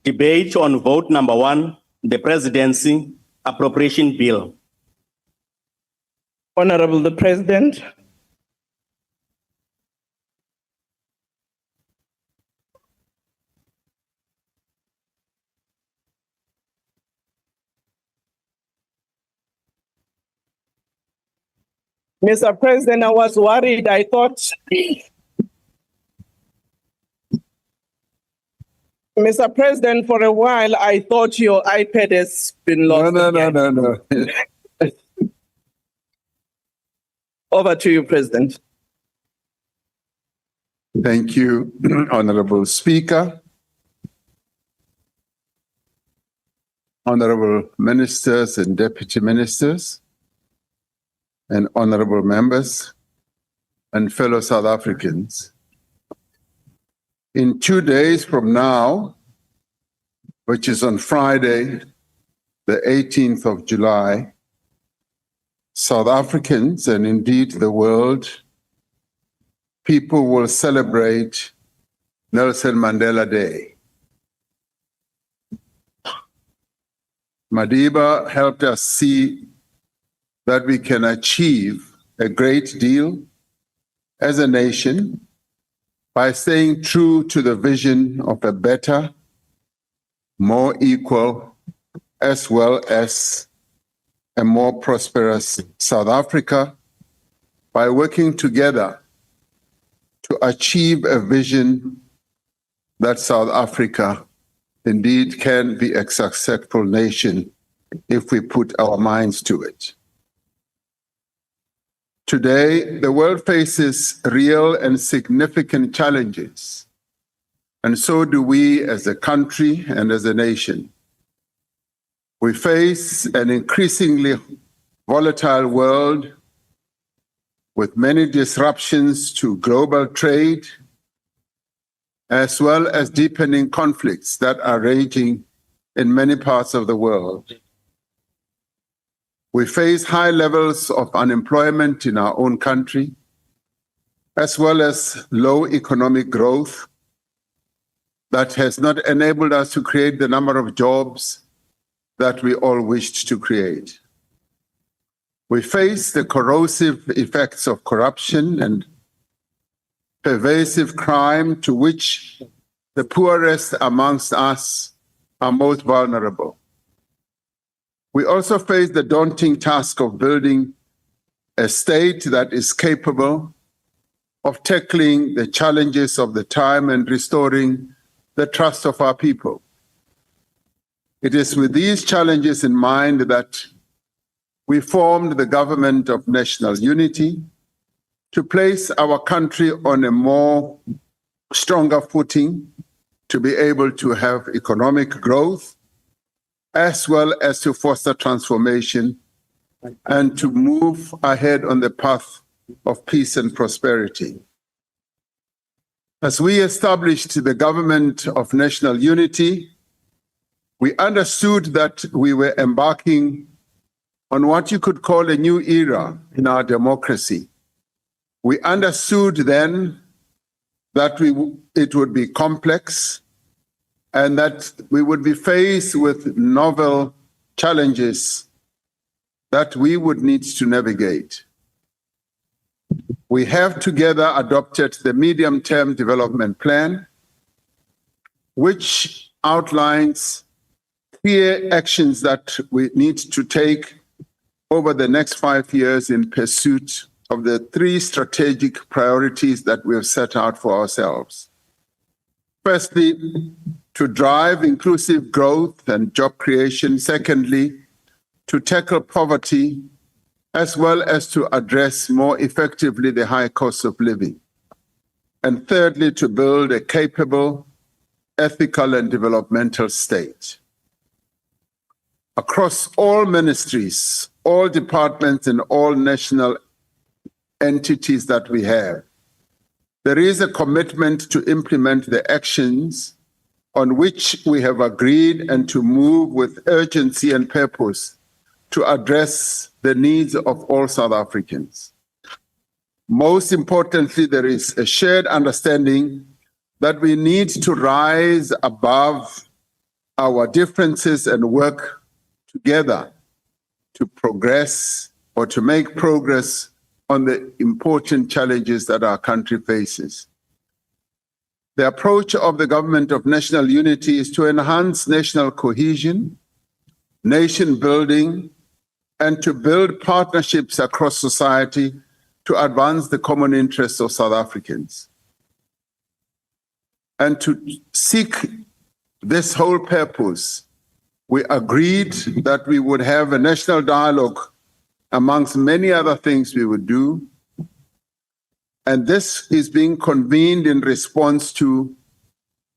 Debate on vote number 1, the Presidency Appropriation Bill. Honorable the President, Mr. President, I was worried. I thought, Mr. President, for a while, I thought your iPad has been lost. No. Over to you, President. Thank you, Honorable Speaker, Honorable Ministers and Deputy Ministers, and Honorable Members and fellow South Africans. In 2 days from now, which is on Friday, the 18th of July, South Africans, and indeed the world, people will celebrate Nelson Mandela Day. Madiba helped us see that we can achieve a great deal as a nation by staying true to the vision of a better, more equal, as well as a more prosperous South Africa, by working together to achieve a vision that South Africa indeed can be a successful nation if we put our minds to it. Today, the world faces real and significant challenges, and so do we as a country and as a nation. We face an increasingly volatile world with many disruptions to global trade, as well as deepening conflicts that are raging in many parts of the world. We face high levels of unemployment in our own country, as well as low economic growth that has not enabled us to create the number of jobs that we all wished to create. We face the corrosive effects of corruption and pervasive crime to which the poorest amongst us are most vulnerable. We also face the daunting task of building a state that is capable of tackling the challenges of the time and restoring the trust of our people. It is with these challenges in mind that we formed the Government of National Unity to place our country on a more stronger footing, to be able to have economic growth, as well as to foster transformation and to move ahead on the path of peace and prosperity. As we established the Government of National Unity, we understood that we were embarking on what you could call a new era in our democracy. We understood then that it would be complex and that we would be faced with novel challenges that we would need to navigate. We have together adopted the Medium-Term Development Plan, which outlines clear actions that we need to take over the next 5 years in pursuit of the 3 strategic priorities that we have set out for ourselves. Firstly, to drive inclusive growth and job creation. Secondly, to tackle poverty, as well as to address more effectively the high cost of living. And thirdly, to build a capable, ethical, and developmental state. Across all ministries, all departments, and all national entities that we have, there is a commitment to implement the actions on which we have agreed and to move with urgency and purpose to address the needs of all South Africans. Most importantly, there is a shared understanding that we need to rise above our differences and work together to progress or to make progress on the important challenges that our country faces. The approach of the Government of National Unity is to enhance national cohesion, nation building, and to build partnerships across society to advance the common interests of South Africans. And to seek this whole purpose, we agreed that we would have a national dialogue amongst many other things we would do. And this is being convened in response to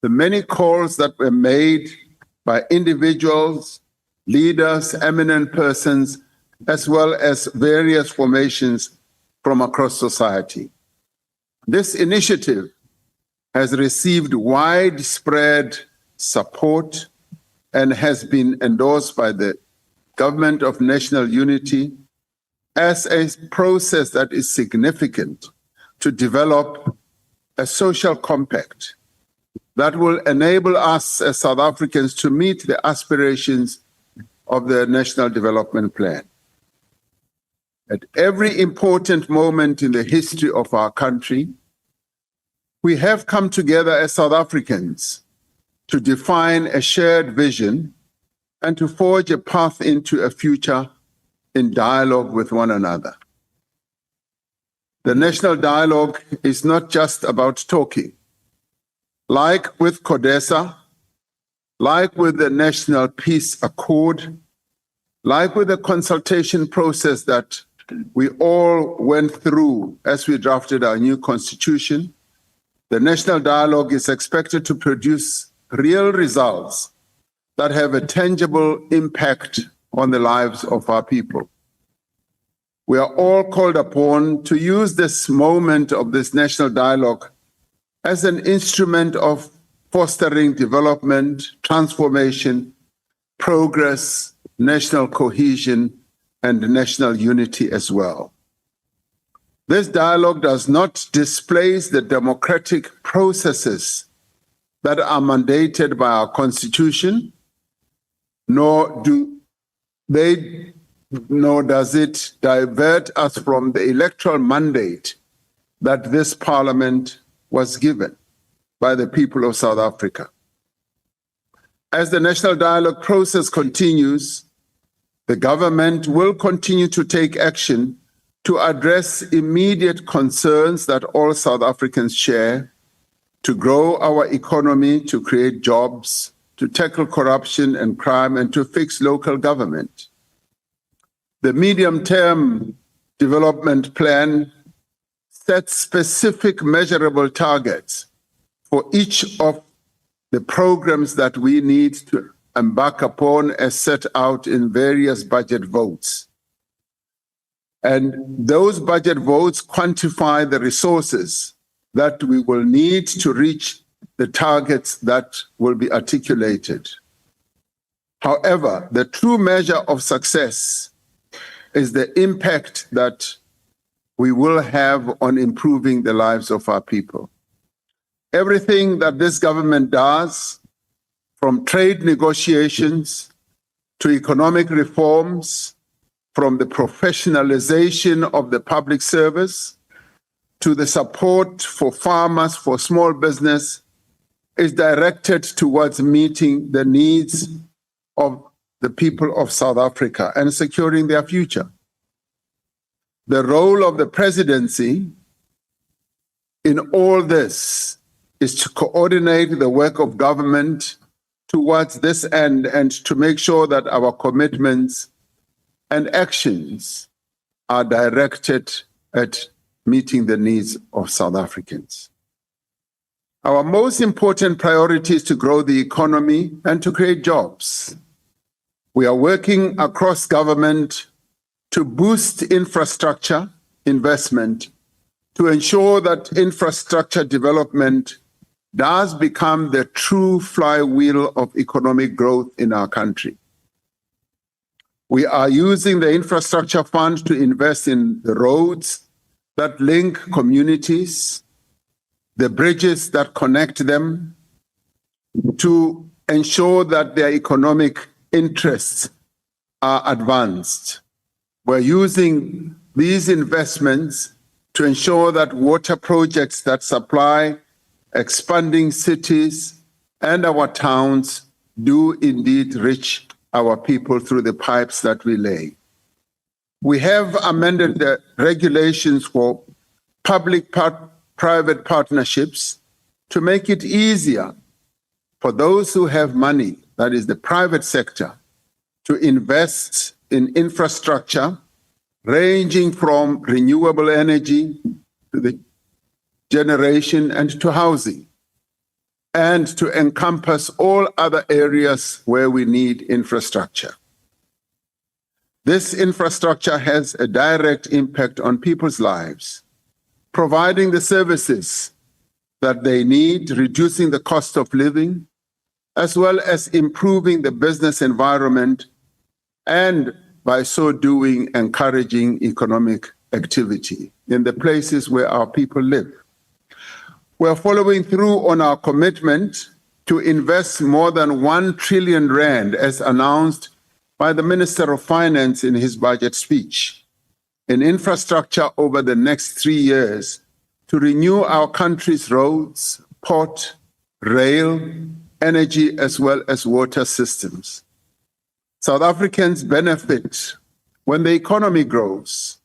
the many calls that were made by individuals, leaders, eminent persons, as well as various formations from across society. This initiative has received widespread support and has been endorsed by the Government of National Unity as a process that is significant to develop a social compact that will enable us as South Africans to meet the aspirations of the National Development Plan. At every important moment in the history of our country, we have come together as South Africans to define a shared vision and to forge a path into a future in dialogue with one another. The national dialogue is not just about talking. Like with CODESA, like with the National Peace Accord, like with the consultation process that we all went through as we drafted our new constitution, the national dialogue is expected to produce real results that have a tangible impact on the lives of our people. We are all called upon to use this moment of this national dialogue as an instrument of fostering development, transformation, progress, national cohesion, and national unity as well. This dialogue does not displace the democratic processes that are mandated by our Constitution, nor does it divert us from the electoral mandate that this Parliament was given by the people of South Africa. As the national dialogue process continues, the government will continue to take action to address immediate concerns that all South Africans share, to grow our economy, to create jobs, to tackle corruption and crime, and to fix local government. The medium-term development plan sets specific measurable targets for each of the programs that we need to embark upon as set out in various budget votes. And those budget votes quantify the resources that we will need to reach the targets that will be articulated. However, the true measure of success is the impact that we will have on improving the lives of our people. Everything that this government does, from trade negotiations to economic reforms, from the professionalization of the public service to the support for farmers, for small business, is directed towards meeting the needs of the people of South Africa and securing their future. The role of the presidency in all this is to coordinate the work of government towards this end and to make sure that our commitments and actions are directed at meeting the needs of South Africans. Our most important priority is to grow the economy and to create jobs. We are working across government to boost infrastructure investment, to ensure that infrastructure development does become the true flywheel of economic growth in our country. We are using the infrastructure fund to invest in the roads that link communities, the bridges that connect them, to ensure that their economic interests are advanced. We're using these investments to ensure that water projects that supply expanding cities and our towns do indeed reach our people through the pipes that we lay. We have amended the regulations for public-private partnerships to make it easier for those who have money, that is the private sector, to invest in infrastructure ranging from renewable energy to the generation and to housing, and to encompass all other areas where we need infrastructure. This infrastructure has a direct impact on people's lives, providing the services that they need, reducing the cost of living, as well as improving the business environment, and by so doing, encouraging economic activity in the places where our people live. We're following through on our commitment to invest more than 1 trillion rand, as announced by the Minister of Finance in his budget speech, in infrastructure over the next 3 years to renew our country's roads, port, rail, energy, as well as water systems. South Africans benefit when the economy grows,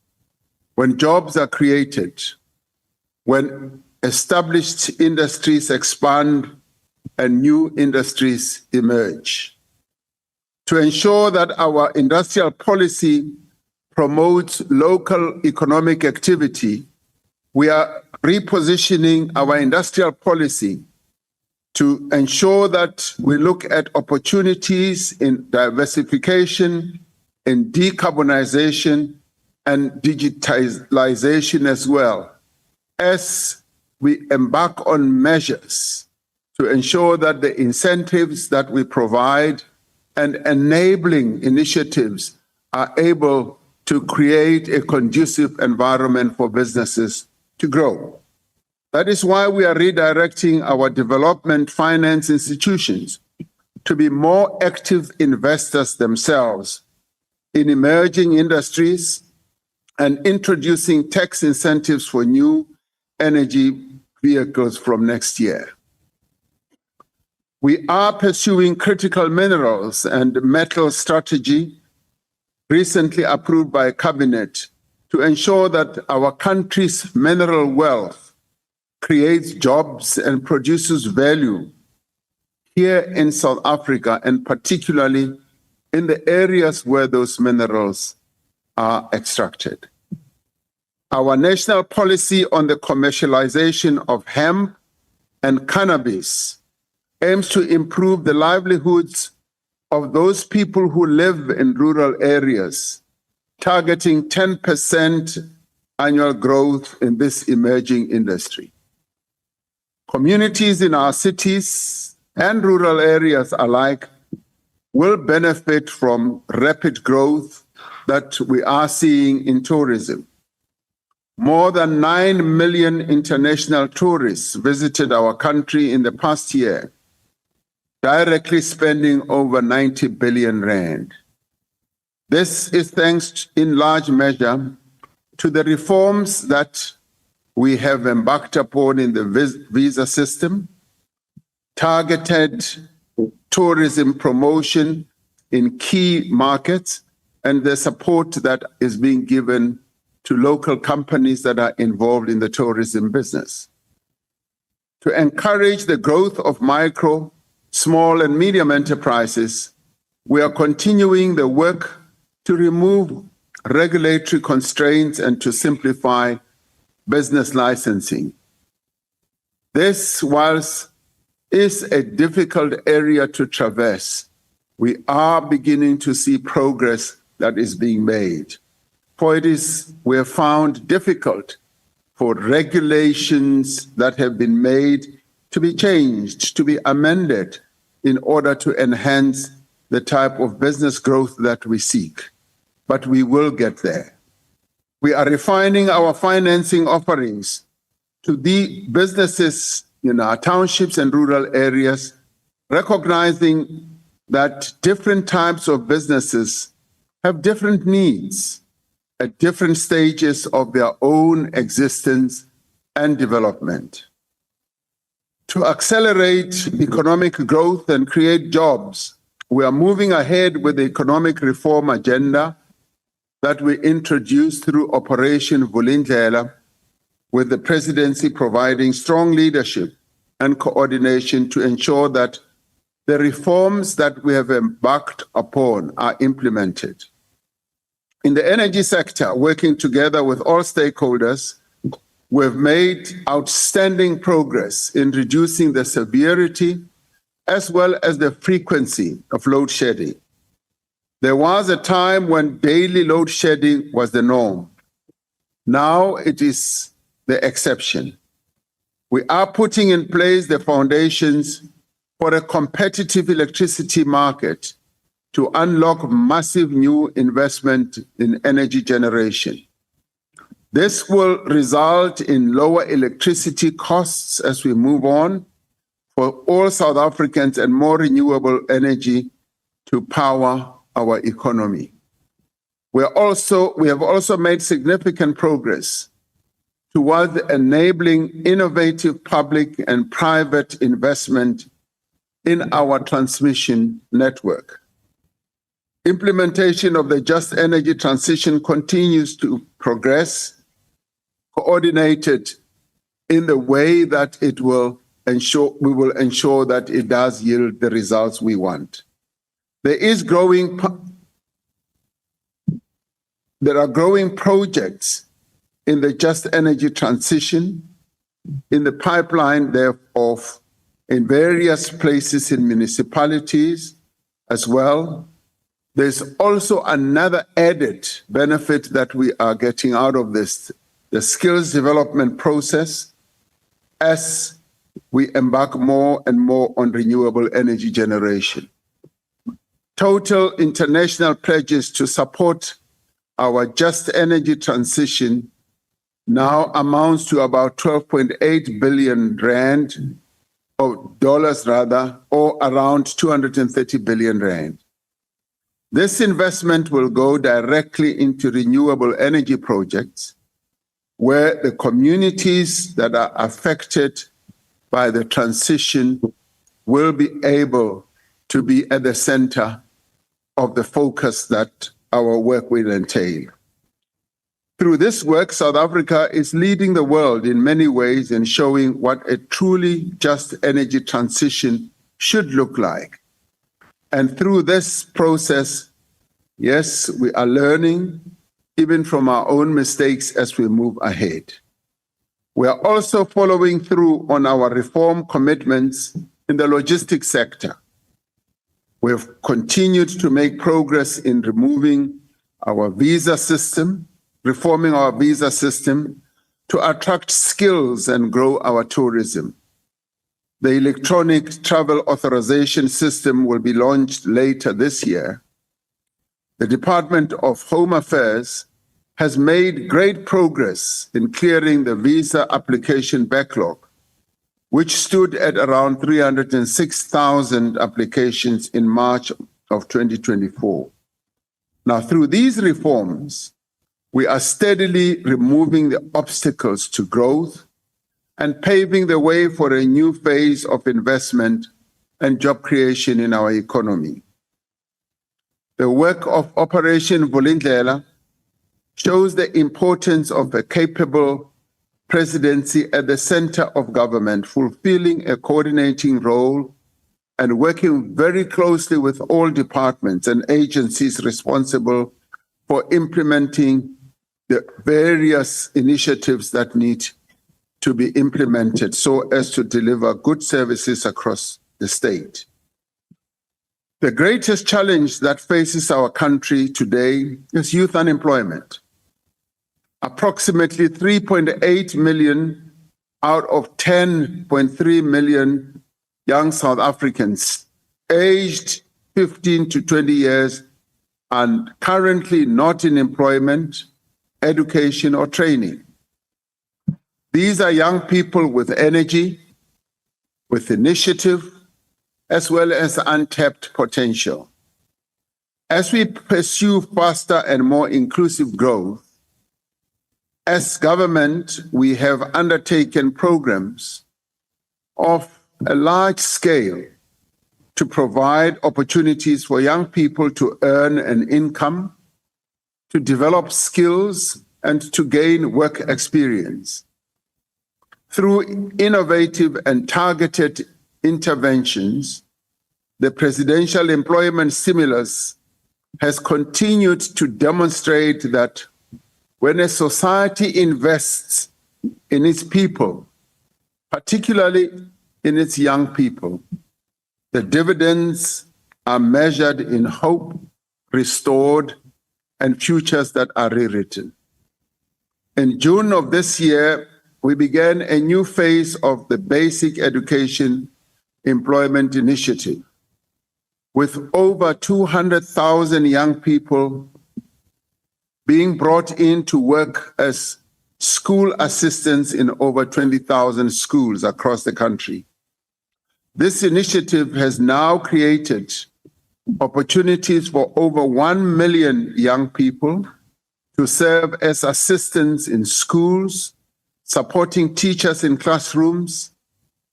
when jobs are created, when established industries expand and new industries emerge. To ensure that our industrial policy promotes local economic activity, we are repositioning our industrial policy to ensure that we look at opportunities in diversification, in decarbonization, and digitalization as well, as we embark on measures to ensure that the incentives that we provide and enabling initiatives are able to create a conducive environment for businesses to grow. That is why we are redirecting our development finance institutions to be more active investors themselves in emerging industries and introducing tax incentives for new energy vehicles from next year. We are pursuing critical minerals and metal strategy recently approved by Cabinet to ensure that our country's mineral wealth creates jobs and produces value here in South Africa, and particularly in the areas where those minerals are extracted. Our national policy on the commercialization of hemp and cannabis aims to improve the livelihoods of those people who live in rural areas, targeting 10% annual growth in this emerging industry. Communities in our cities and rural areas alike will benefit from rapid growth that we are seeing in tourism. More than 9 million international tourists visited our country in the past year, directly spending over 90 billion rand. This is thanks in large measure to the reforms that we have embarked upon in the visa system, targeted tourism promotion in key markets, and the support that is being given to local companies that are involved in the tourism business. To encourage the growth of micro, small, and medium enterprises, we are continuing the work to remove regulatory constraints and to simplify business licensing. This, whilst is a difficult area to traverse, we are beginning to see progress that is being made. For we have found difficult for regulations that have been made to be changed, to be amended in order to enhance the type of business growth that we seek. But we will get there. We are refining our financing offerings to the businesses in our townships and rural areas recognizing that different types of businesses have different needs at different stages of their own existence and development. To accelerate economic growth and create jobs, we are moving ahead with the economic reform agenda that we introduced through Operation Vulindlela, with the presidency providing strong leadership and coordination to ensure that the reforms that we have embarked upon are implemented. In the energy sector, working together with all stakeholders, we've made outstanding progress in reducing the severity as well as the frequency of load shedding. There was a time when daily load shedding was the norm. Now it is the exception. We are putting in place the foundations for a competitive electricity market to unlock massive new investment in energy generation. This will result in lower electricity costs as we move on for all South Africans and more renewable energy to power our economy. We have also made significant progress towards enabling innovative public and private investment in our transmission network. Implementation of the Just Energy Transition continues to progress, coordinated in the way that we will ensure that it does yield the results we want. There are growing projects in the Just Energy Transition, in the pipeline thereof, in various places in municipalities as well. There's also another added benefit that we are getting out of this, the skills development process, as we embark more and more on renewable energy generation. Total international pledges to support our Just Energy Transition now amounts to about 12.8 billion rand, or dollars rather, or around 230 billion rand. This investment will go directly into renewable energy projects where the communities that are affected by the transition will be able to be at the center of the focus that our work will entail. Through this work, South Africa is leading the world in many ways in showing what a truly just energy transition should look like. And through this process, yes, we are learning even from our own mistakes as we move ahead. We are also following through on our reform commitments in the logistics sector. We have continued to make progress in reforming our visa system to attract skills and grow our tourism. The electronic travel authorization system will be launched later this year. The Department of Home Affairs has made great progress in clearing the visa application backlog, which stood at around 306,000 applications in March of 2024. Now, through these reforms, we are steadily removing the obstacles to growth and paving the way for a new phase of investment and job creation in our economy. The work of Operation Vulindlela shows the importance of a capable presidency at the center of government, fulfilling a coordinating role and working very closely with all departments and agencies responsible for implementing the various initiatives that need to be implemented so as to deliver good services across the state. The greatest challenge that faces our country today is youth unemployment. Approximately 3.8 million out of 10.3 million young South Africans aged 15 to 20 years are currently not in employment, education, or training. These are young people with energy, with initiative, as well as untapped potential. As we pursue faster and more inclusive growth, as government, we have undertaken programs of a large scale to provide opportunities for young people to earn an income, to develop skills, and to gain work experience. Through innovative and targeted interventions, the presidential employment stimulus has continued to demonstrate that when a society invests in its people, particularly in its young people, the dividends are measured in hope, restored, and futures that are rewritten. In June of this year, we began a new phase of the Basic Education Employment Initiative, with over 200,000 young people being brought in to work as school assistants in over 20,000 schools across the country. This initiative has now created opportunities for over 1 million young people to serve as assistants in schools, supporting teachers in classrooms,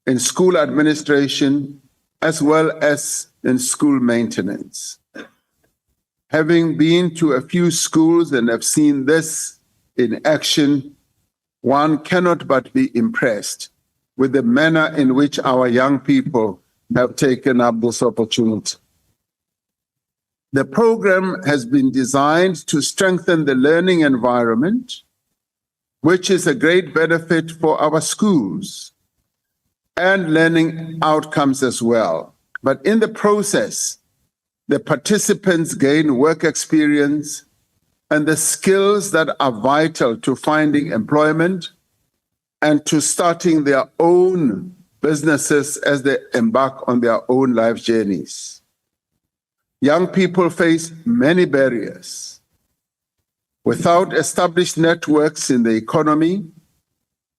in school administration, as well as in school maintenance. Having been to a few schools and have seen this in action, one cannot but be impressed with the manner in which our young people have taken up this opportunity. The program has been designed to strengthen the learning environment, which is a great benefit for our schools and learning outcomes as well. But in the process, the participants gain work experience and the skills that are vital to finding employment and to starting their own businesses as they embark on their own life journeys. Young people face many barriers. Without established networks in the economy,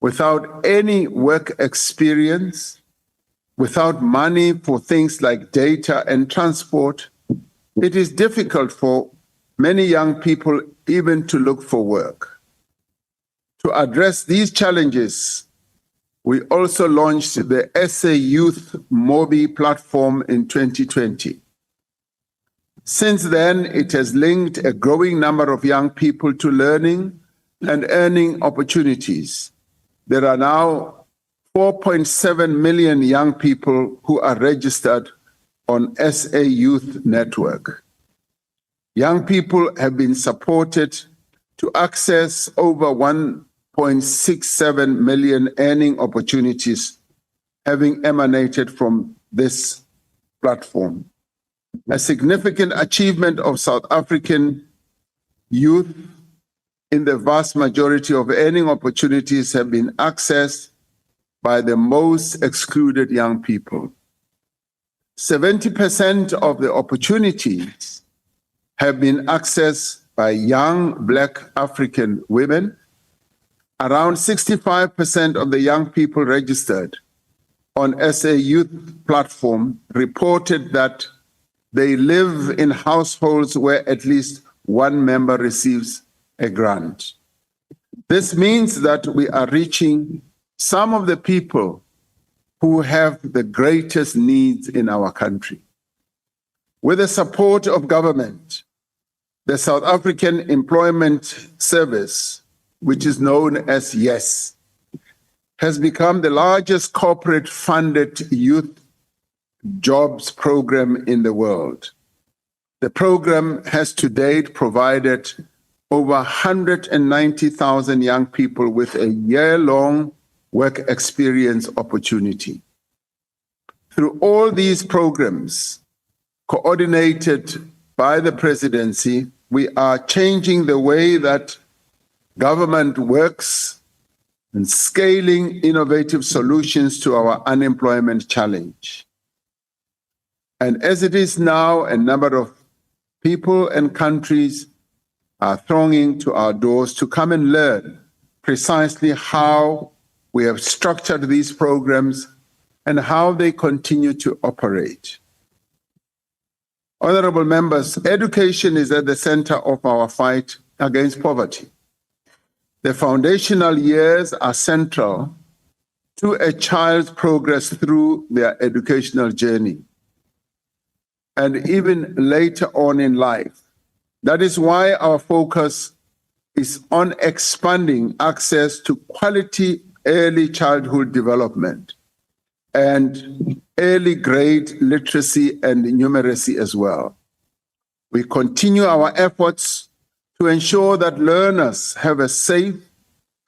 without any work experience, without money for things like data and transport, it is difficult for many young people even to look for work. To address these challenges, we also launched the SA Youth Mobi platform in 2020. Since then, it has linked a growing number of young people to learning and earning opportunities. There are now 4.7 million young people who are registered on SA Youth Network. Young people have been supported to access over 1.67 million earning opportunities having emanated from this platform. A significant achievement of South African youth in the vast majority of earning opportunities have been accessed by the most excluded young people. 70% of the opportunities have been accessed by young Black African women. Around 65% of the young people registered on SA Youth platform reported that they live in households where at least one member receives a grant. This means that we are reaching some of the people who have the greatest needs in our country. With the support of government, the South African Employment Service, which is known as YES, has become the largest corporate funded youth jobs program in the world. The program has to date provided over 190,000 young people with a year-long work experience opportunity. Through all these programs, coordinated by the presidency, we are changing the way that government works and scaling innovative solutions to our unemployment challenge. And as it is now, a number of people and countries are thronging to our doors to come and learn precisely how we have structured these programs and how they continue to operate. Honorable members, education is at the center of our fight against poverty. The foundational years are central to a child's progress through their educational journey and even later on in life. That is why our focus is on expanding access to quality early childhood development and early grade literacy and numeracy as well. We continue our efforts to ensure that learners have a safe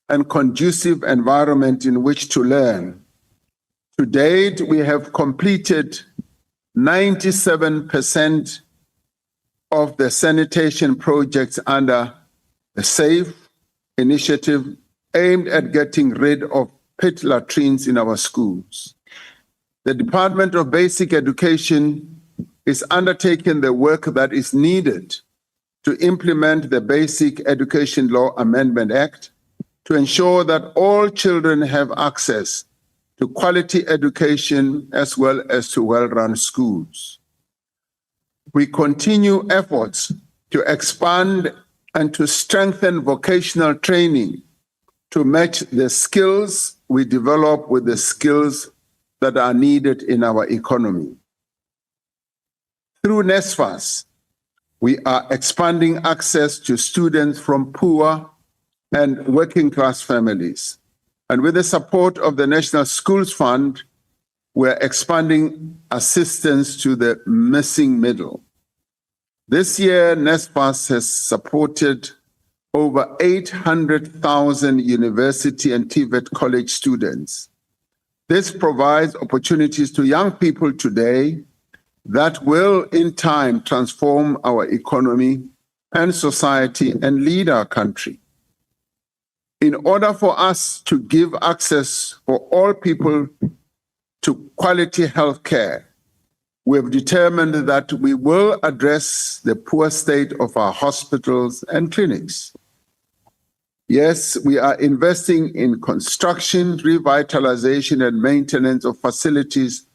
and conducive environment in which to learn. To date, we have completed 97% of the sanitation projects under the SAFE initiative aimed at getting rid of pit latrines in our schools. The Department of Basic Education is undertaking the work that is needed to implement the Basic Education Law Amendment Act to ensure that all children have access to quality education as well as to well-run schools. We continue efforts to expand and to strengthen vocational training to match the skills we develop with the skills that are needed in our economy. Through NSFAS, we are expanding access to students from poor and working class families. And with the support of the National Schools Fund, we're expanding assistance to the missing middle. This year, NSFAS has supported over 800,000 university and TVET college students. This provides opportunities to young people today that will, in time, transform our economy and society and lead our country. In order for us to give access for all people to quality health care, we have determined that we will address the poor state of our hospitals and clinics. Yes, we are investing in construction, revitalization, and maintenance of facilities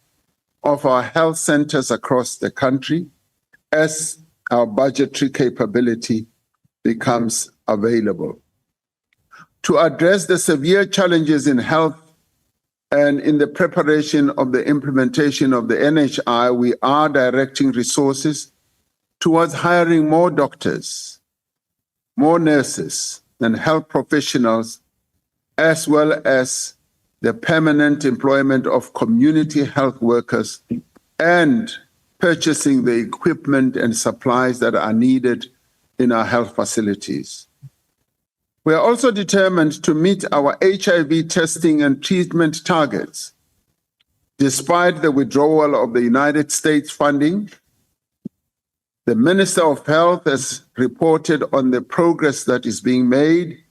of our health centers across the country as our budgetary capability becomes available. To address the severe challenges in health and in the preparation of the implementation of the NHI, we are directing resources towards hiring more doctors, more nurses, and health professionals, as well as the permanent employment of community health workers and purchasing the equipment and supplies that are needed in our health facilities. We are also determined to meet our HIV testing and treatment targets. Despite the withdrawal of the United States funding, the Minister of Health has reported on the progress that is being made,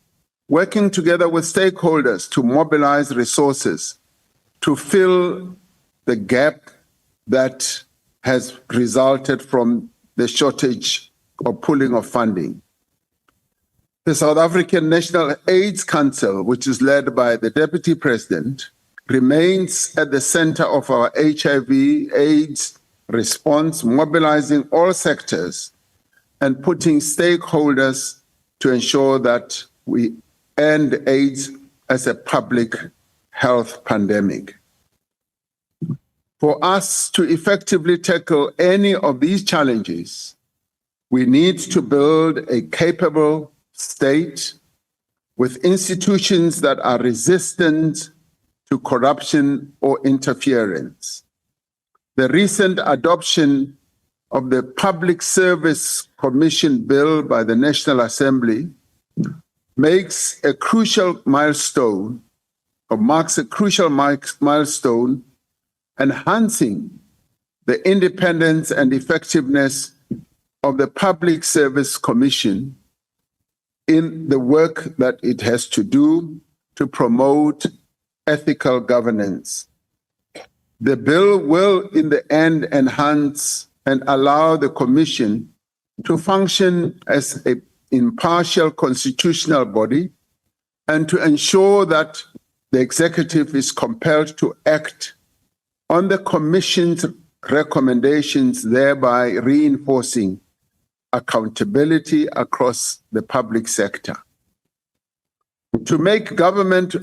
working together with stakeholders to mobilize resources to fill the gap that has resulted from the shortage or pulling of funding. The South African National AIDS Council, which is led by the Deputy President, remains at the center of our HIV/AIDS response, mobilizing all sectors and putting stakeholders to ensure that we end AIDS as a public health pandemic. For us to effectively tackle any of these challenges, we need to build a capable state with institutions that are resistant to corruption or interference. The recent adoption of the Public Service Commission bill by the National Assembly marks a crucial milestone, enhancing the independence and effectiveness of the Public Service Commission in the work that it has to do to promote ethical governance. The bill will, in the end, enhance and allow the Commission to function as an impartial constitutional body and to ensure that the executive is compelled to act on the Commission's recommendations, thereby reinforcing accountability across the public sector. To make government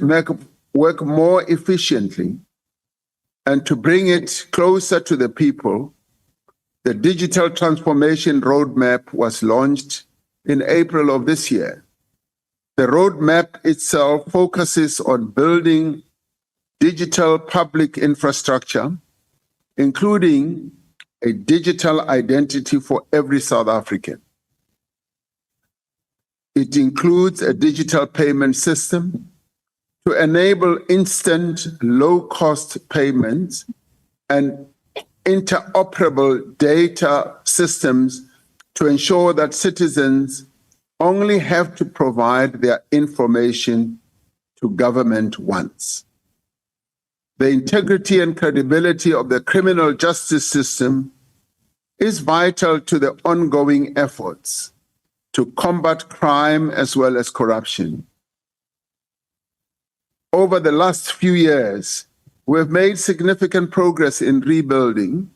work more efficiently and to bring it closer to the people, the Digital Transformation Roadmap was launched in April of this year. The roadmap itself focuses on building digital public infrastructure, including a digital identity for every South African. It includes a digital payment system to enable instant, low-cost payments and interoperable data systems to ensure that citizens only have to provide their information to government once. The integrity and credibility of the criminal justice system is vital to the ongoing efforts to combat crime as well as corruption. Over the last few years, we've made significant progress in rebuilding,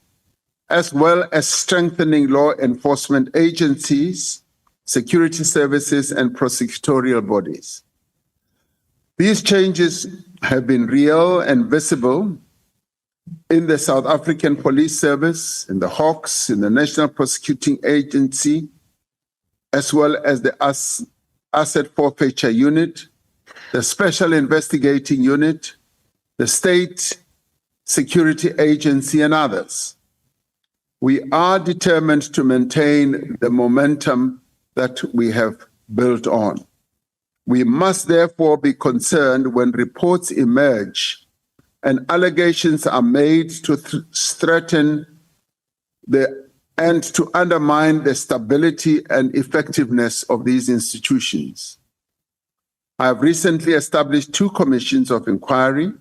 as well as strengthening law enforcement agencies, security services, and prosecutorial bodies. These changes have been real and visible in the South African Police Service, in the Hawks, in the National Prosecuting Agency, as well as the Asset Forfeiture Unit, the Special Investigating Unit, the State Security Agency, and others. We are determined to maintain the momentum that we have built on. We must therefore be concerned when reports emerge and allegations are made to threaten and to undermine the stability and effectiveness of these institutions. I have recently established 2 commissions of inquiry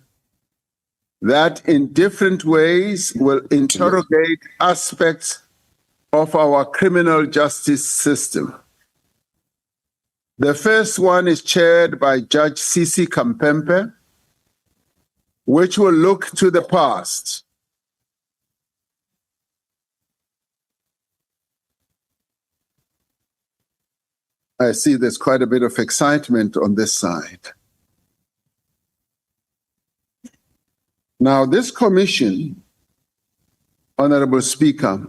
that in different ways will interrogate aspects of our criminal justice system. The first one is chaired by Judge Sisi Kampempe, which will look to the past. I see there's quite a bit of excitement on this side. Now, this commission, Honorable Speaker,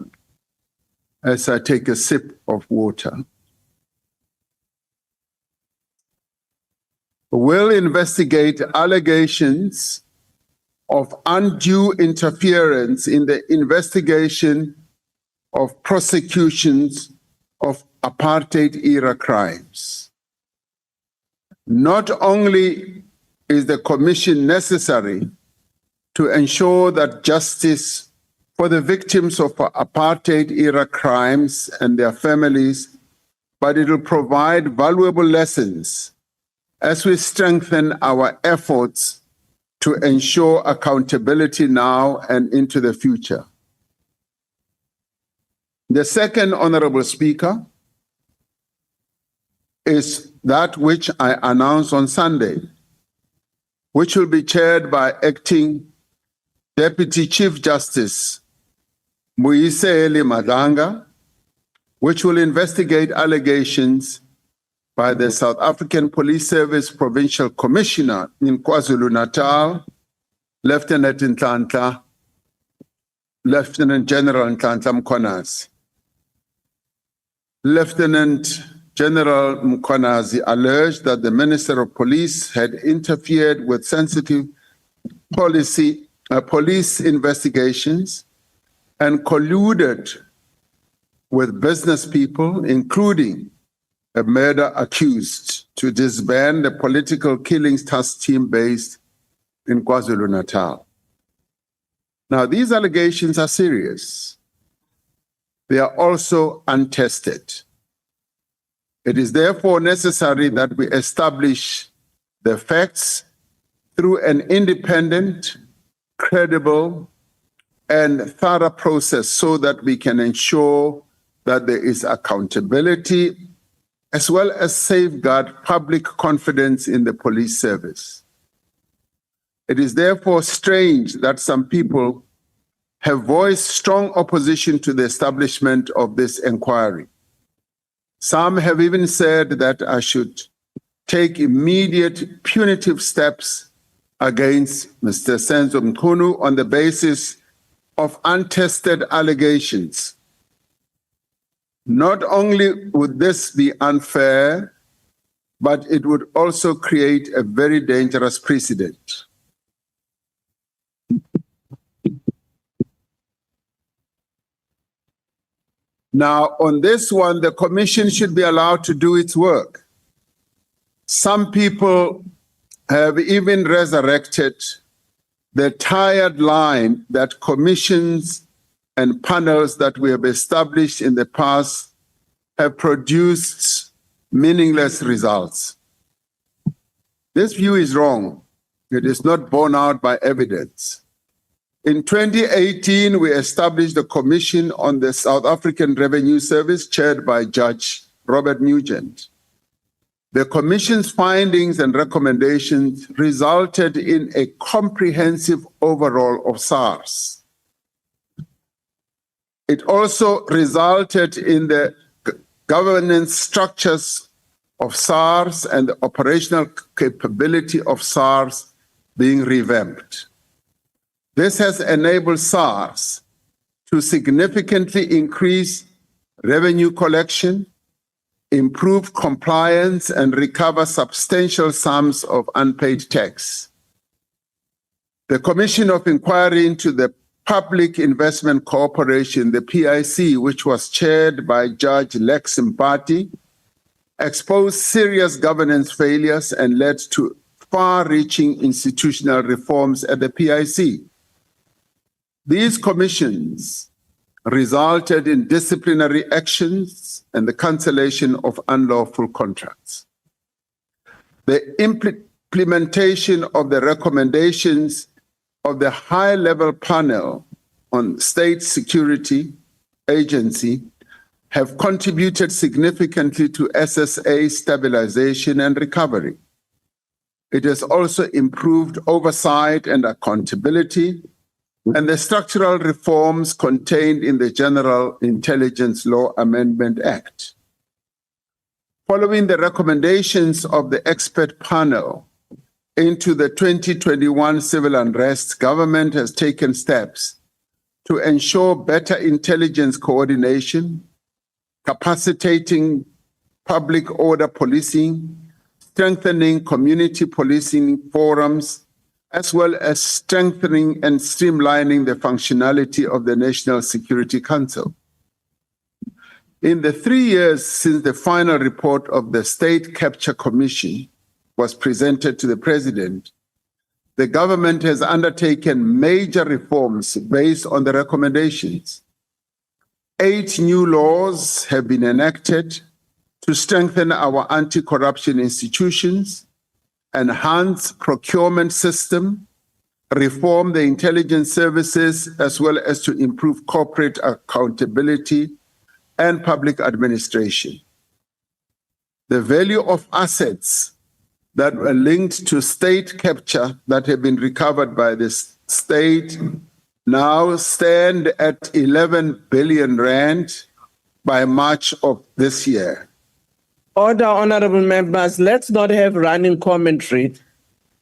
as I take a sip of water, will investigate allegations of undue interference in the investigation of prosecutions of apartheid-era crimes. Not only is the commission necessary to ensure that justice for the victims of apartheid-era crimes and their families, but it will provide valuable lessons as we strengthen our efforts to ensure accountability now and into the future. The second, Honorable Speaker, is that which I announced on Sunday, which will be chaired by Acting Deputy Chief Justice Muiseli Madanga, which will investigate allegations by the South African Police Service Provincial Commissioner in KwaZulu-Natal, Lieutenant General Nhlanhla Mkhwanazi. Lieutenant General Mkhwanazi alleged that the Minister of Police had interfered with sensitive police investigations and colluded with business people, including a murder accused, to disband the political killings task team based in KwaZulu-Natal. Now, these allegations are serious. They are also untested. It is therefore necessary that we establish the facts through an independent, credible, and thorough process so that we can ensure that there is accountability as well as safeguard public confidence in the police service. It is therefore strange that some people have voiced strong opposition to the establishment of this inquiry. Some have even said that I should take immediate punitive steps against Mr. Senzo Mchunu on the basis of untested allegations. Not only would this be unfair, but it would also create a very dangerous precedent. Now, on this one, the commission should be allowed to do its work. Some people have even resurrected the tired line that commissions and panels that we have established in the past have produced meaningless results. This view is wrong. It is not borne out by evidence. In 2018, we established the Commission on the South African Revenue Service, chaired by Judge Robert Nugent. The Commission's findings and recommendations resulted in a comprehensive overhaul of SARS. It also resulted in the governance structures of SARS and the operational capability of SARS being revamped. This has enabled SARS to significantly increase revenue collection, improve compliance, and recover substantial sums of unpaid tax. The Commission of Inquiry into the Public Investment Corporation, the PIC, which was chaired by Judge Lex Mpati, exposed serious governance failures and led to far-reaching institutional reforms at the PIC. These commissions resulted in disciplinary actions and the cancellation of unlawful contracts. The implementation of the recommendations of the high-level panel on state security agency have contributed significantly to SSA stabilization and recovery. It has also improved oversight and accountability, and the structural reforms contained in the General Intelligence Law Amendment Act. Following the recommendations of the expert panel into the 2021 civil unrest, government has taken steps to ensure better intelligence coordination, capacitating public order policing, strengthening community policing forums, as well as strengthening and streamlining the functionality of the National Security Council. In the 3 years since the final report of the State Capture Commission was presented to the President, the government has undertaken major reforms based on the recommendations. 8 new laws have been enacted to strengthen our anti-corruption institutions, enhance procurement system, reform the intelligence services, as well as to improve corporate accountability and public administration. The value of assets that were linked to state capture that have been recovered by the state now stand at 11 billion rand by March of this year. Order, honorable members, let's not have running commentary.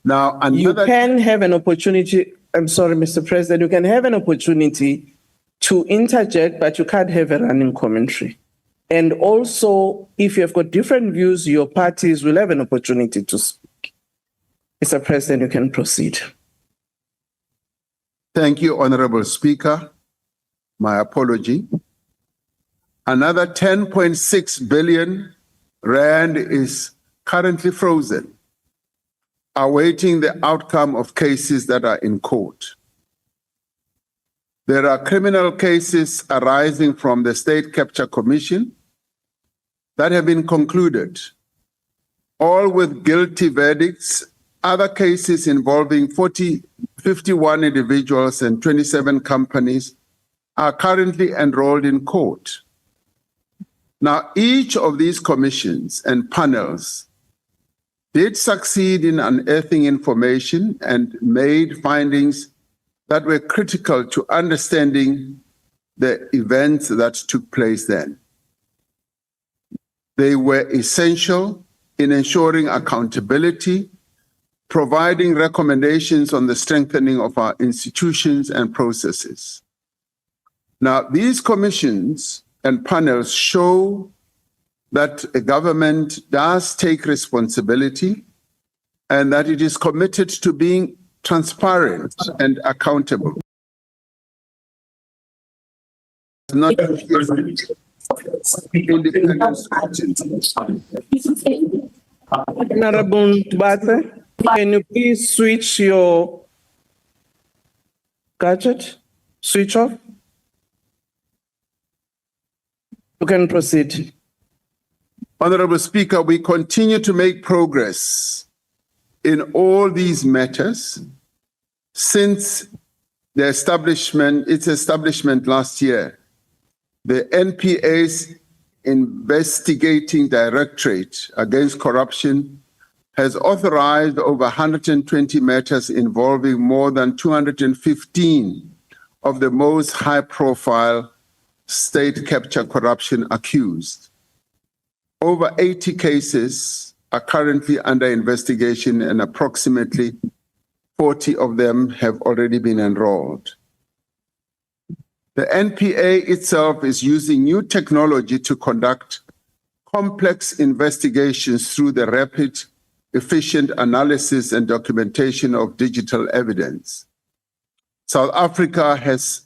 Now, You can have an opportunity, I'm sorry, Mr. President, you can have an opportunity to interject, but you can't have a running commentary. And also, if you have got different views, your parties will have an opportunity to speak. Mr. President, you can proceed. Thank you, Honorable Speaker. My apology. Another 10.6 billion rand is currently frozen, awaiting the outcome of cases that are in court. There are criminal cases arising from the State Capture Commission that have been concluded, all with guilty verdicts. Other cases involving 51 individuals and 27 companies are currently enrolled in court. Now, each of these commissions and panels did succeed in unearthing information and made findings that were critical to understanding the events that took place then. They were essential in ensuring accountability, providing recommendations on the strengthening of our institutions and processes. Now, these commissions and panels show that a government does take responsibility and that it is committed to being transparent and accountable. Not independent scrutiny. Honorable Tubate, can you please switch your gadget? Switch off? You can proceed. Honorable Speaker, we continue to make progress in all these matters since its establishment last year. The NPA's investigating directorate against corruption has authorized over 120 matters involving more than 215 of the most high-profile state capture corruption accused. Over 80 cases are currently under investigation and approximately 40 of them have already been enrolled. The NPA itself is using new technology to conduct complex investigations through the rapid, efficient analysis and documentation of digital evidence. South Africa has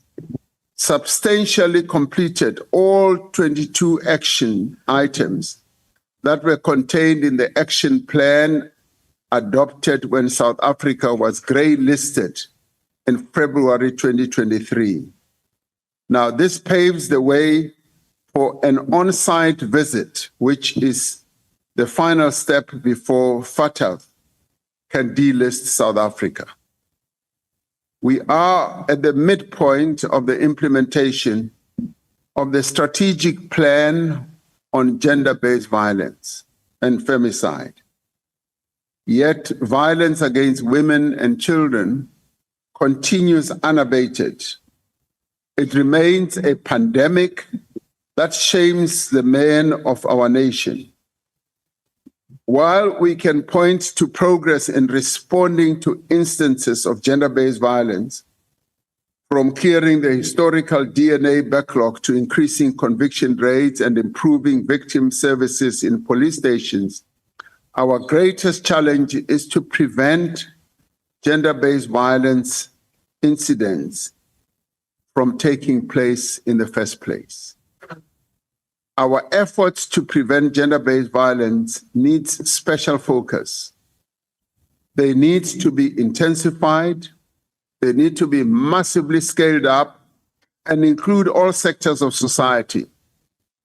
substantially completed all 22 action items that were contained in the action plan adopted when South Africa was grey-listed in February 2023. Now, this paves the way for an on-site visit, which is the final step before FATF can delist South Africa. We are at the midpoint of the implementation of the strategic plan on gender-based violence and femicide. Yet violence against women and children continues unabated. It remains a pandemic that shames the men of our nation. While we can point to progress in responding to instances of gender-based violence, from clearing the historical DNA backlog to increasing conviction rates and improving victim services in police stations, our greatest challenge is to prevent gender-based violence incidents from taking place in the first place. Our efforts to prevent gender-based violence needs special focus. They need to be intensified, they need to be massively scaled up and include all sectors of society.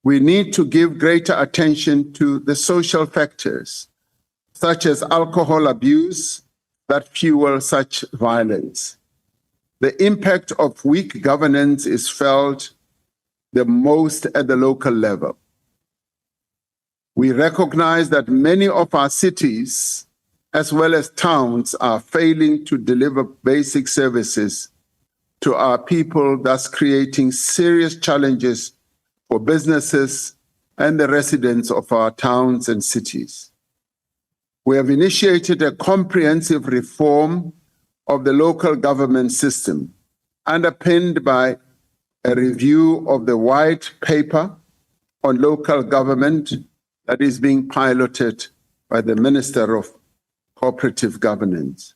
We need to give greater attention to the social factors, such as alcohol abuse, that fuel such violence. The impact of weak governance is felt the most at the local level. We recognize that many of our cities, as well as towns, are failing to deliver basic services to our people, thus creating serious challenges for businesses and the residents of our towns and cities. We have initiated a comprehensive reform of the local government system, underpinned by a review of the white paper on local government that is being piloted by the Minister of Cooperative Governance.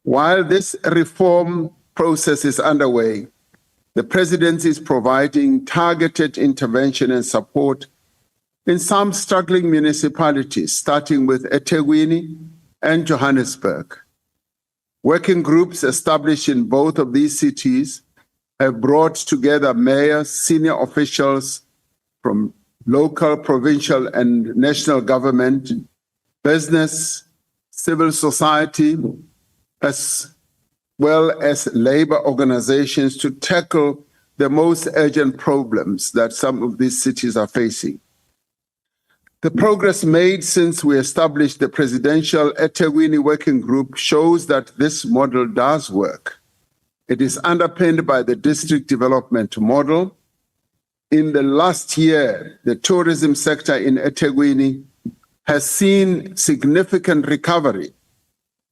While this reform process is underway, the Presidency is providing targeted intervention and support in some struggling municipalities, starting with eThekwini and Johannesburg. Working groups established in both of these cities have brought together mayors, senior officials from local, provincial, and national government, business, civil society, as well as labor organizations to tackle the most urgent problems that some of these cities are facing. The progress made since we established the Presidential eThekwini Working Group shows that this model does work. It is underpinned by the district development model. In the last year, the tourism sector in eThekwini has seen significant recovery,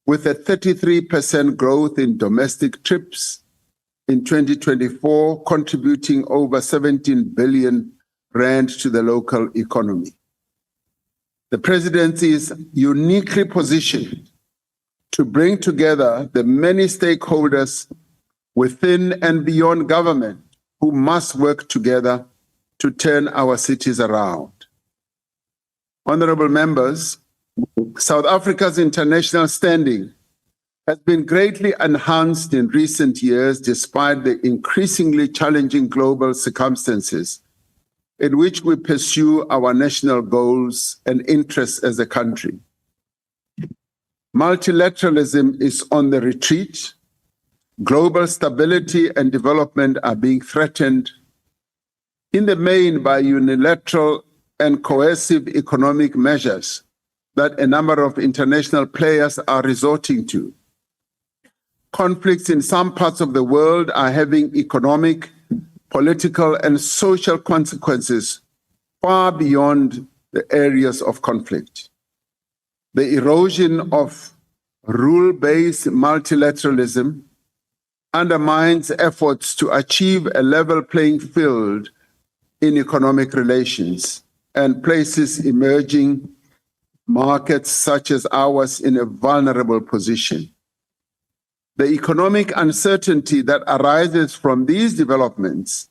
with a 33% growth in domestic trips in 2024, contributing over 17 billion rand to the local economy. The presidency is uniquely positioned to bring together the many stakeholders within and beyond government who must work together to turn our cities around. Honorable members, South Africa's international standing has been greatly enhanced in recent years despite the increasingly challenging global circumstances in which we pursue our national goals and interests as a country. Multilateralism is on the retreat. Global stability and development are being threatened in the main by unilateral and coercive economic measures that a number of international players are resorting to. Conflicts in some parts of the world are having economic, political, and social consequences far beyond the areas of conflict. The erosion of rule-based multilateralism undermines efforts to achieve a level playing field in economic relations and places emerging markets such as ours in a vulnerable position. The economic uncertainty that arises from these developments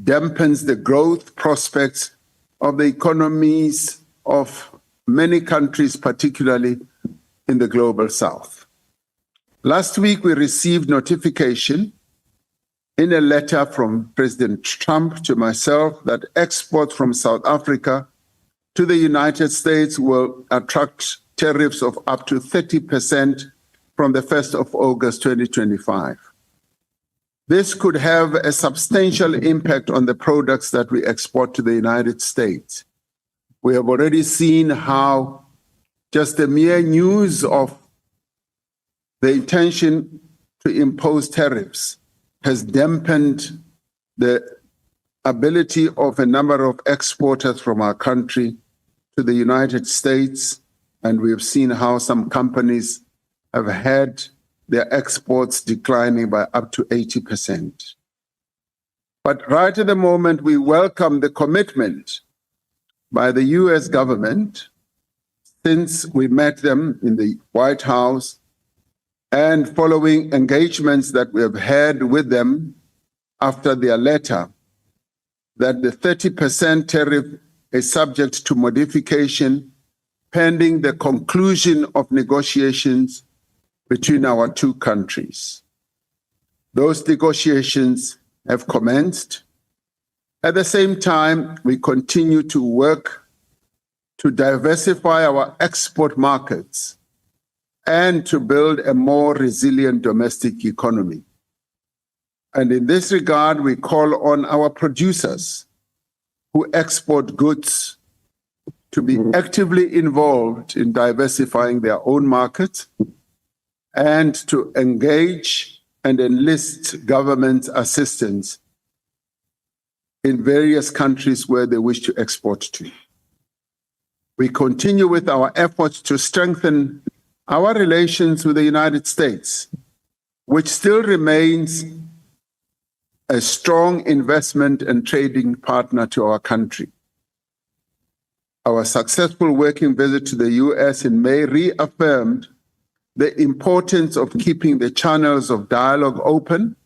dampens the growth prospects of the economies of many countries, particularly in the global south. Last week, we received notification in a letter from President Trump to myself that exports from South Africa to the United States will attract tariffs of up to 30% from the 1st of August 2025. This could have a substantial impact on the products that we export to the United States. We have already seen how just the mere news of the intention to impose tariffs has dampened the ability of a number of exporters from our country to the United States, and we have seen how some companies have had their exports declining by up to 80%. But right at the moment, we welcome the commitment by the US government since we met them in the White House and following engagements that we have had with them after their letter, that the 30% tariff is subject to modification pending the conclusion of negotiations between our two countries. Those negotiations have commenced. At the same time, we continue to work to diversify our export markets and to build a more resilient domestic economy. And in this regard, we call on our producers who export goods to be actively involved in diversifying their own markets and to engage and enlist government assistance in various countries where they wish to export to. We continue with our efforts to strengthen our relations with the United States, which still remains a strong investment and trading partner to our country. Our successful working visit to the US in May reaffirmed the importance of keeping the channels of dialogue open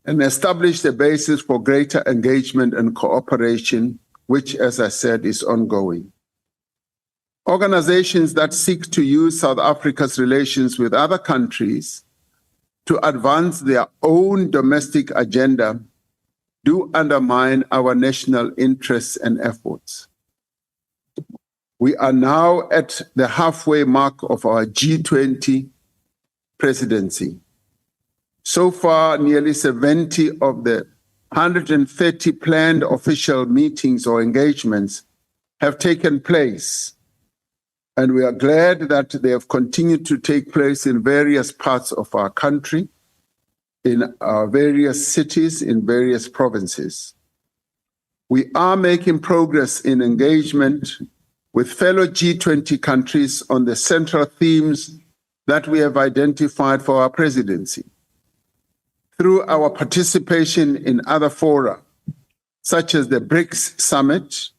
and established a basis for greater engagement and cooperation, which, as I said, is ongoing. Organizations that seek to use South Africa's relations with other countries to advance their own domestic agenda do undermine our national interests and efforts. We are now at the halfway mark of our G20 presidency. So far, nearly 70 of the 130 planned official meetings or engagements have taken place, and we are glad that they have continued to take place in various parts of our country, in our various cities, in various provinces. We are making progress in engagement with fellow G20 countries on the central themes that we have identified for our presidency. Through our participation in other fora, such as the BRICS Summit,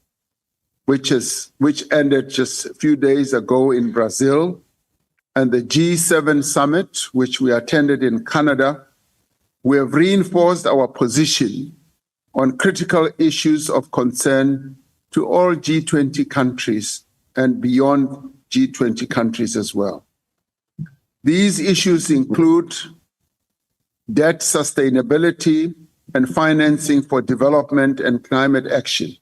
which ended just a few days ago in Brazil, and the G7 Summit, which we attended in Canada, we have reinforced our position on critical issues of concern to all G20 countries and beyond G20 countries as well. These issues include debt sustainability and financing for development and climate action.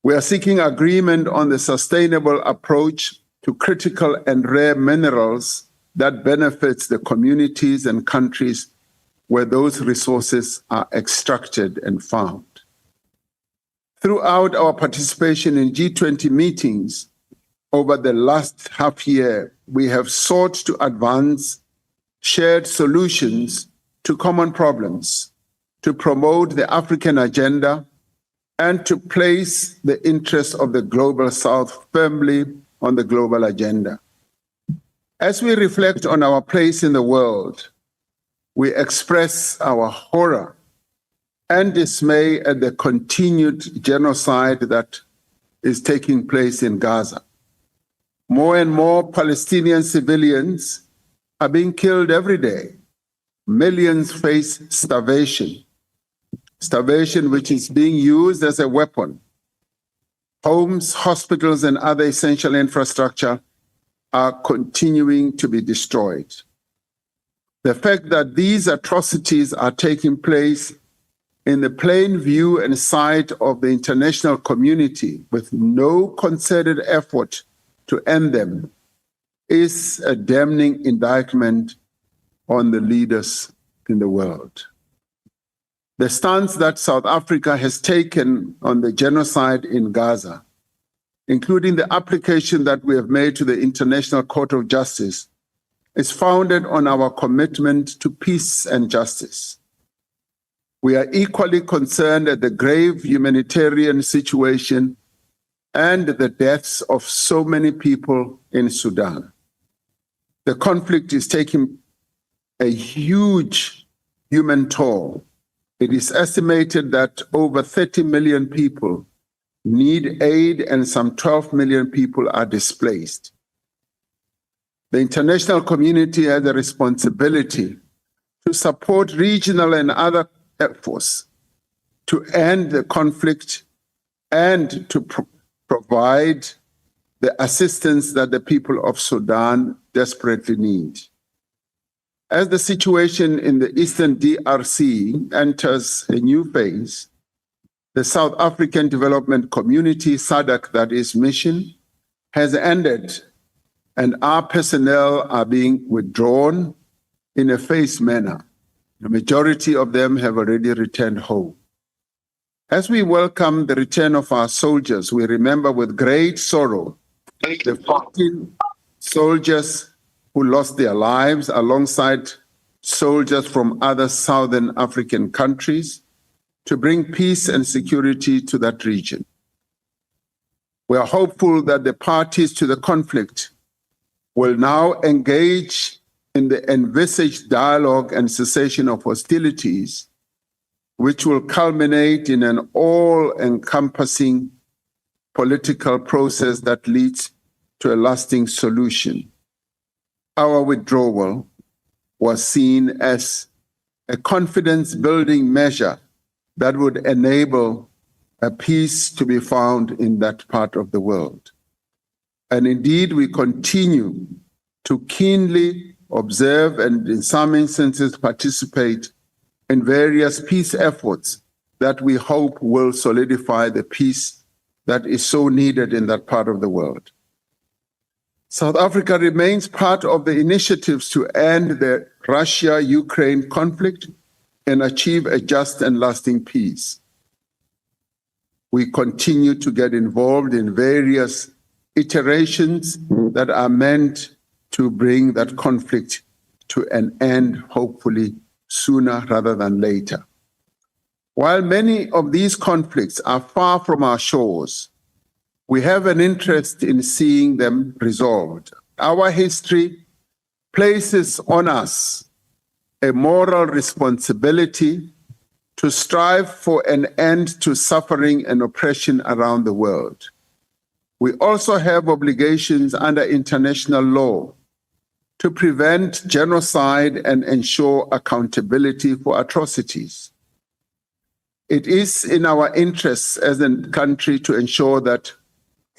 We are seeking agreement on the sustainable approach to critical and rare minerals that benefits the communities and countries where those resources are extracted and found. Throughout our participation in G20 meetings over the last half year, we have sought to advance shared solutions to common problems, to promote the African agenda, and to place the interests of the Global South firmly on the global agenda. As we reflect on our place in the world, we express our horror and dismay at the continued genocide that is taking place in Gaza. More and more Palestinian civilians are being killed every day. Millions face starvation which is being used as a weapon. Homes, hospitals, and other essential infrastructure are continuing to be destroyed. The fact that these atrocities are taking place in the plain view and sight of the international community with no concerted effort to end them is a damning indictment on the leaders in the world. The stance that South Africa has taken on the genocide in Gaza, including the application that we have made to the International Court of Justice, is founded on our commitment to peace and justice. We are equally concerned at the grave humanitarian situation and the deaths of so many people in Sudan. The conflict is taking a huge human toll. It is estimated that over 30 million people need aid and some 12 million people are displaced. The international community has a responsibility to support regional and other efforts to end the conflict and to provide the assistance that the people of Sudan desperately need. As the situation in the Eastern DRC enters a new phase, the South African Development Community, SADC, that is mission, has ended, and our personnel are being withdrawn in a phased manner. The majority of them have already returned home. As we welcome the return of our soldiers, we remember with great sorrow the 14 soldiers who lost their lives alongside soldiers from other Southern African countries to bring peace and security to that region. We are hopeful that the parties to the conflict will now engage in the envisaged dialogue and cessation of hostilities, which will culminate in an all-encompassing political process that leads to a lasting solution. Our withdrawal was seen as a confidence-building measure that would enable a peace to be found in that part of the world. And indeed, we continue to keenly observe and in some instances participate in various peace efforts that we hope will solidify the peace that is so needed in that part of the world. South Africa remains part of the initiatives to end the Russia-Ukraine conflict and achieve a just and lasting peace. we continue to get involved in various iterations that are meant to bring that conflict to an end, hopefully sooner rather than later. While many of these conflicts are far from our shores, we have an interest in seeing them resolved. Our history places on us a moral responsibility to strive for an end to suffering and oppression around the world. We also have obligations under international law to prevent genocide and ensure accountability for atrocities. It is in our interests as a country to ensure that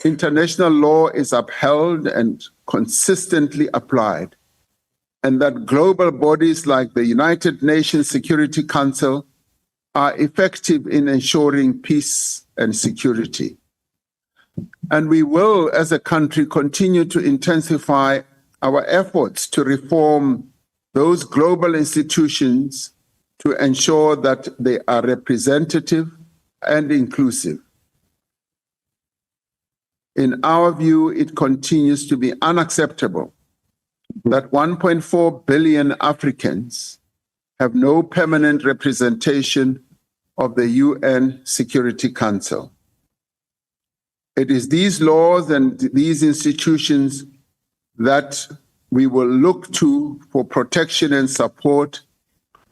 international law is upheld and consistently applied, and that global bodies like the United Nations Security Council are effective in ensuring peace and security. And we will, as a country, continue to intensify our efforts to reform those global institutions to ensure that they are representative and inclusive. In our view, it continues to be unacceptable that 1.4 billion Africans have no permanent representation of the UN Security Council. It is these laws and these institutions that we will look to for protection and support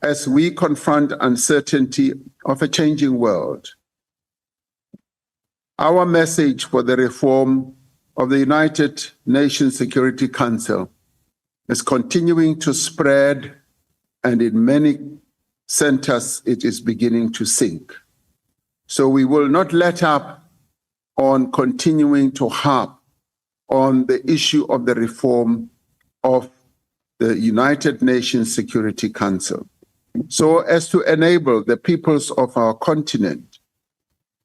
as we confront uncertainty of a changing world. Our message for the reform of the United Nations Security Council is continuing to spread, and in many centers it is beginning to sink. So we will not let up on continuing to harp on the issue of the reform of the United Nations Security Council, so as to enable the peoples of our continent,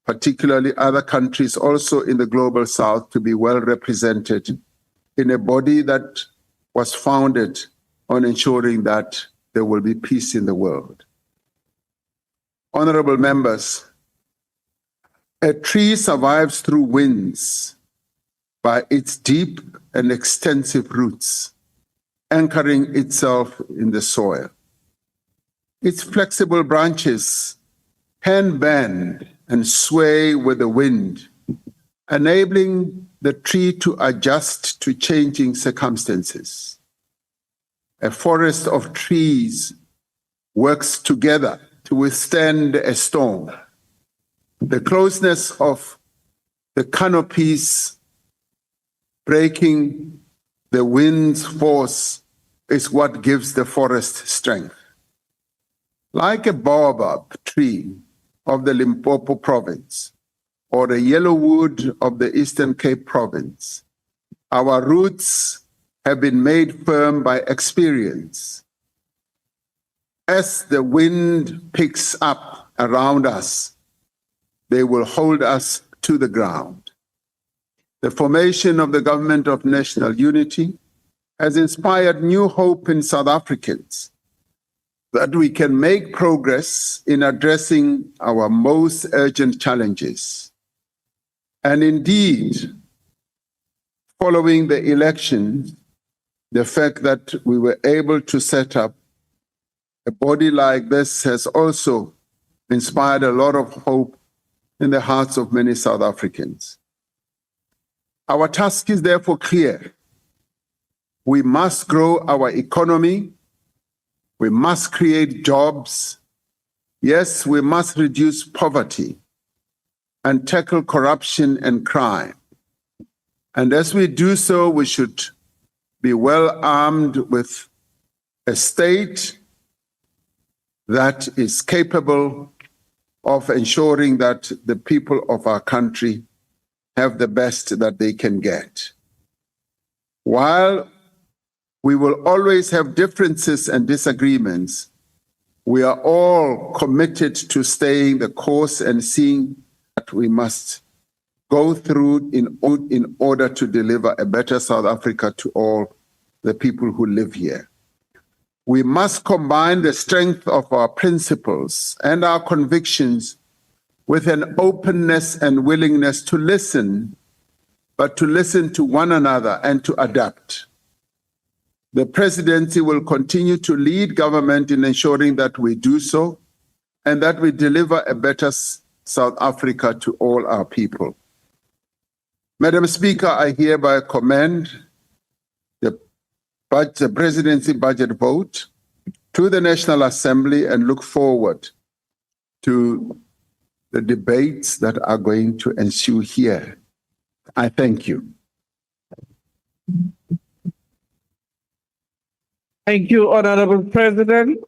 particularly other countries also in the global south, to be well represented in a body that was founded on ensuring that there will be peace in the world. Honorable members, a tree survives through winds by its deep and extensive roots, anchoring itself in the soil. Its flexible branches can bend and sway with the wind, enabling the tree to adjust to changing circumstances. A forest of trees works together to withstand a storm. The closeness of the canopies breaking the wind's force is what gives the forest strength. Like a baobab tree of the Limpopo province or a yellowwood of the Eastern Cape province, our roots have been made firm by experience. As the wind picks up around us, they will hold us to the ground. The formation of the Government of National Unity has inspired new hope in South Africans that we can make progress in addressing our most urgent challenges. And indeed, following the election, the fact that we were able to set up a body like this has also inspired a lot of hope in the hearts of many South Africans. Our task is therefore clear. We must grow our economy. We must create jobs. Yes, we must reduce poverty and tackle corruption and crime. And as we do so, we should be well armed with a state that is capable of ensuring that the people of our country have the best that they can get. While we will always have differences and disagreements, we are all committed to staying the course and seeing that we must go through in order to deliver a better South Africa to all the people who live here. We must combine the strength of our principles and our convictions with an openness and willingness to listen, but to listen to one another and to adapt. The presidency will continue to lead government in ensuring that we do so and that we deliver a better South Africa to all our people. Madam Speaker, I hereby commend the presidency budget vote to the National Assembly and look forward to the debates that are going to ensue here. I thank you. Thank you, Honorable President.